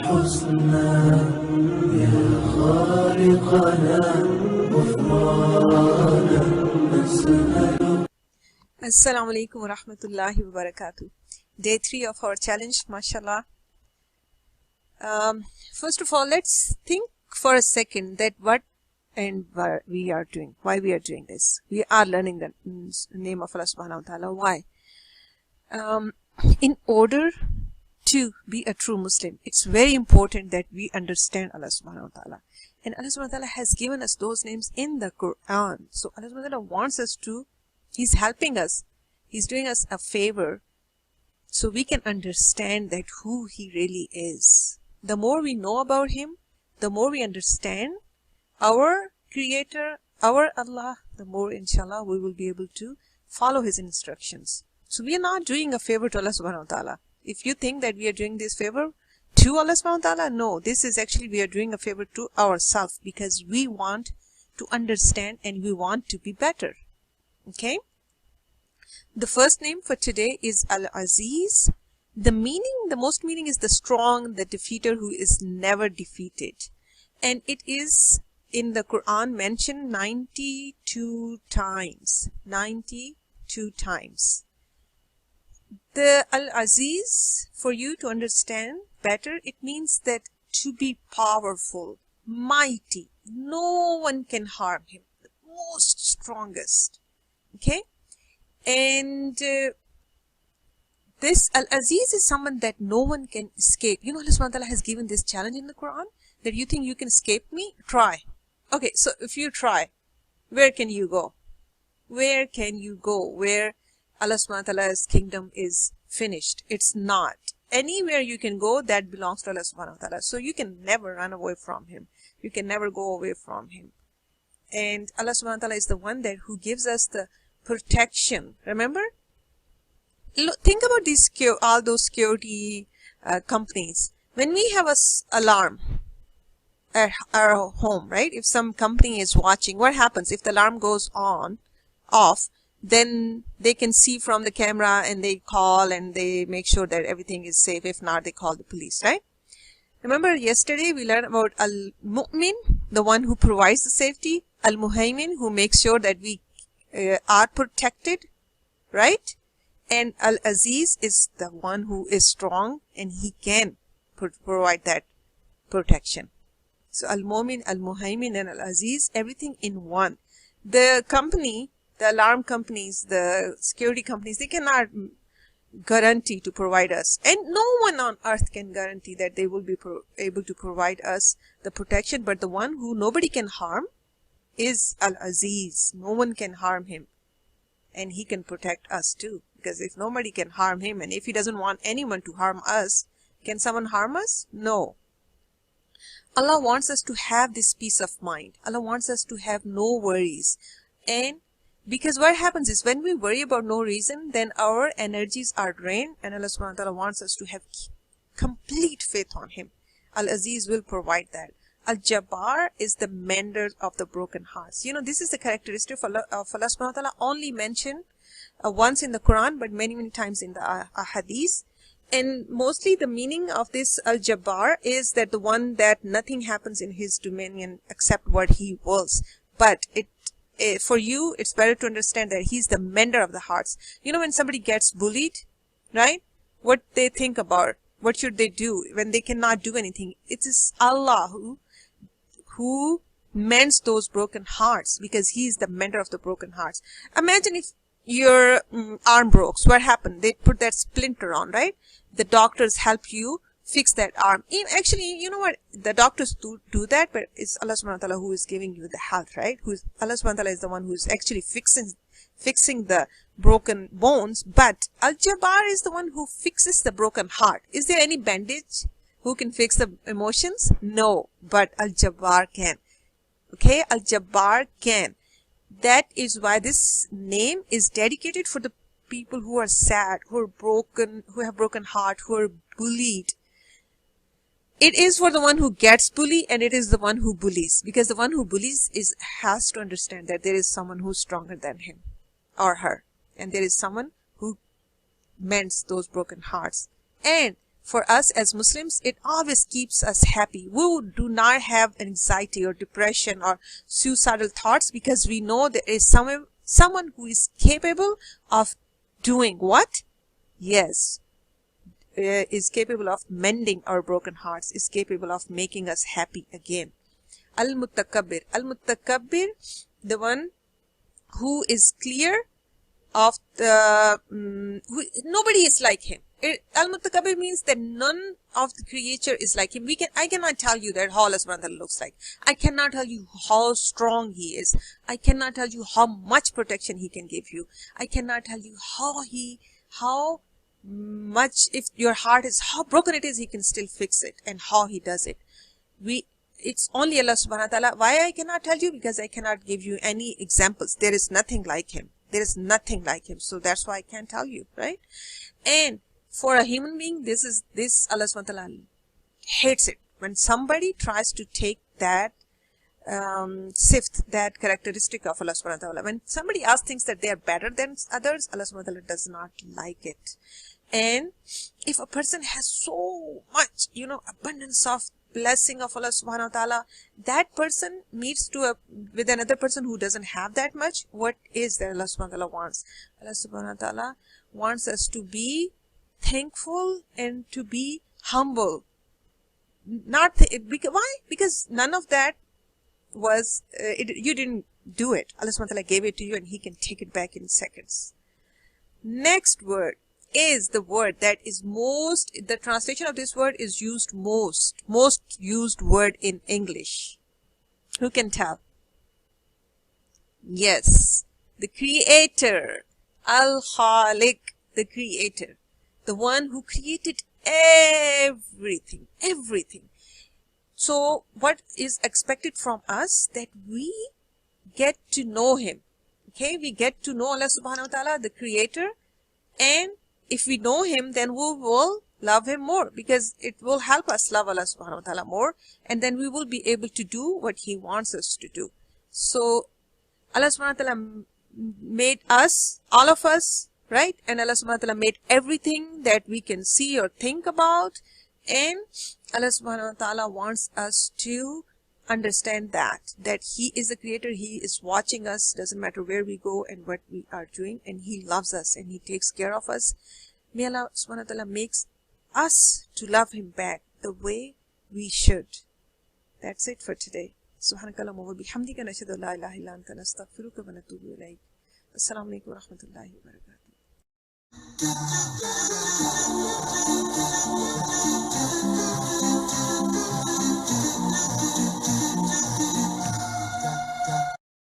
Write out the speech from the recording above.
الحسنى يا خالقنا غفرانا نسأل. Assalamu alaikum wa rahmatullahi wa barakatuh. Day 3 of our challenge, mashallah. First of all, let's think for a second that what and why we are doing. Why we are doing this. We are learning the name of Allah subhanahu wa ta'ala. Why? In order to be a true Muslim, it's very important that we understand Allah subhanahu wa ta'ala. And Allah subhanahu wa ta'ala has given us those names in the Quran. So Allah subhanahu wa ta'ala wants us to, He's helping us. He's doing us a favor so we can understand that who He really is. The more we know about Him, the more we understand our Creator, our Allah, the more inshallah we will be able to follow His instructions. So we are not doing a favor to Allah subhanahu wa ta'ala. If you think that we are doing this favor to Allah subhanahu wa ta'ala, no, this is actually we are doing a favor to ourselves because we want to understand and we want to be better. Okay? The first name for today is Al-Aziz. The most meaning is the strong, the defeater who is never defeated. And it is in the Quran mentioned 92 times. 92 times. The Al-Aziz, for you to understand better, it means that to be powerful, mighty. No one can harm him. The most strongest. Okay? And this Al-Aziz is someone that no one can escape. You know, Allah subhanahu wa ta'ala has given this challenge in the Quran that you think you can escape me? Try. Okay, so if you try, where can you go? Where can you go? Where Allah subhanahu wa ta'ala's kingdom is finished. It's not. Anywhere you can go, that belongs to Allah subhanahu wa ta'ala. So you can never run away from Him. You can never go away from Him. And Allah subhanahu wa ta'ala is the one that who gives us the protection. Remember? Think about these all those security companies. When we have a alarm at our home, right? If some company is watching, what happens? If the alarm goes off, then they can see from the camera and they call and they make sure that everything is safe. If not, they call the police, right? Remember yesterday we learned about Al-Mu'min, the one who provides the safety, Al-Muhaymin, who makes sure that we are protected, right? And Al-Aziz is the one who is strong and he can provide that protection. So Al-Mu'min, Al-Muhaymin and Al-Aziz, everything in one. The company, the alarm companies, the security companies, they cannot guarantee to provide us. And no one on earth can guarantee that they will be able to provide us the protection. But the one who nobody can harm is Al-Aziz. No one can harm him. And he can protect us too. Because if nobody can harm him and if he doesn't want anyone to harm us, can someone harm us? No. Allah wants us to have this peace of mind. Allah wants us to have no worries. And because what happens is when we worry about no reason, then our energies are drained and Allah subhanahu wa ta'ala wants us to have complete faith on Him. Al-Aziz will provide that. Al-Jabbar is the mender of the broken hearts. You know, this is the characteristic of Allah subhanahu wa ta'ala only mentioned once in the Quran, but many, many times in the Hadith. And mostly the meaning of this Al-Jabbar is that the one that nothing happens in His dominion except what He wills. But for you, it's better to understand that He's the mender of the hearts. You know, when somebody gets bullied, right? What they think about, what should they do when they cannot do anything? It is Allah who mends those broken hearts because He is the mender of the broken hearts. Imagine if your arm broke. What happened? They put that splinter on, right? The doctors help you fix that arm. Actually, you know what? The doctors do that, but it's Allah subhanahu wa ta'ala who is giving you the health, right? Allah subhanahu wa ta'ala is the one who is actually fixing the broken bones, but Al-Jabbar is the one who fixes the broken heart. Is there any bandage who can fix the emotions? No, but Al-Jabbar can. Okay, Al-Jabbar can. That is why this name is dedicated for the people who are sad, who are broken, who have broken heart, who are bullied. It is for the one who gets bullied and it is the one who bullies. Because the one who bullies has to understand that there is someone who's stronger than him or her. And there is someone who mends those broken hearts. And for us as Muslims, it always keeps us happy. We do not have anxiety or depression or suicidal thoughts because we know there is someone who is capable of doing what? Yes, is capable of mending our broken hearts, is capable of making us happy again. Al-Mutakabbir. Al-Mutakabbir, the one who is clear of the nobody is like him. Al-Mutakabbir means that none of the creature is like him. I cannot tell you that how Allah subhanahu wa ta'ala looks like. I cannot tell you how strong he is. I cannot tell you how much protection he can give you. I cannot tell you how much, if your heart is, how broken it is, he can still fix it, and how he does it. It's only Allah subhanahu wa ta'ala. Why I cannot tell you? Because I cannot give you any examples. There is nothing like him. There is nothing like him. So that's why I can't tell you, right? And for a human being, this Allah subhanahu wa ta'ala hates it. When somebody tries to take that, sift that characteristic of Allah subhanahu wa ta'ala. When somebody asks things that they are better than others, Allah subhanahu wa ta'ala does not like it. And if a person has so much, abundance of blessing of Allah subhanahu wa ta'ala, that person meets with another person who doesn't have that much. What is that Allah subhanahu wa ta'ala wants? Allah subhanahu wa ta'ala wants us to be thankful and to be humble. Why? Because none of that was, you didn't do it. Allah subhanahu wa ta'ala gave it to you, and he can take it back in seconds. Next word is the word that is the translation of this word is used most used word in English. Who can tell? Yes, the creator. Al-Khaliq, the creator. The one who created everything. So what is expected from us? That we get to know him. Okay, we get to know Allah subhanahu wa ta'ala, the creator, and if we know him, then we will love him more, because it will help us love Allah subhanahu wa ta'ala more, and then we will be able to do what he wants us to do. So Allah subhanahu wa ta'ala made us, all of us, right? And Allah subhanahu wa ta'ala made everything that we can see or think about, and Allah subhanahu wa ta'ala wants us to understand that he is the creator. He is watching us, doesn't matter where we go and what we are doing, and he loves us and he takes care of us. May Allah subhanahu wa ta'ala makes us to love him back the way we should. That's it for today. Subhanakallahumma wa bihamdika nashhadu an la ilaha illa anta nastaghfiruka wa natubu ilayk. Assalamu alaikum wa rahmatullahi wa barakatuh.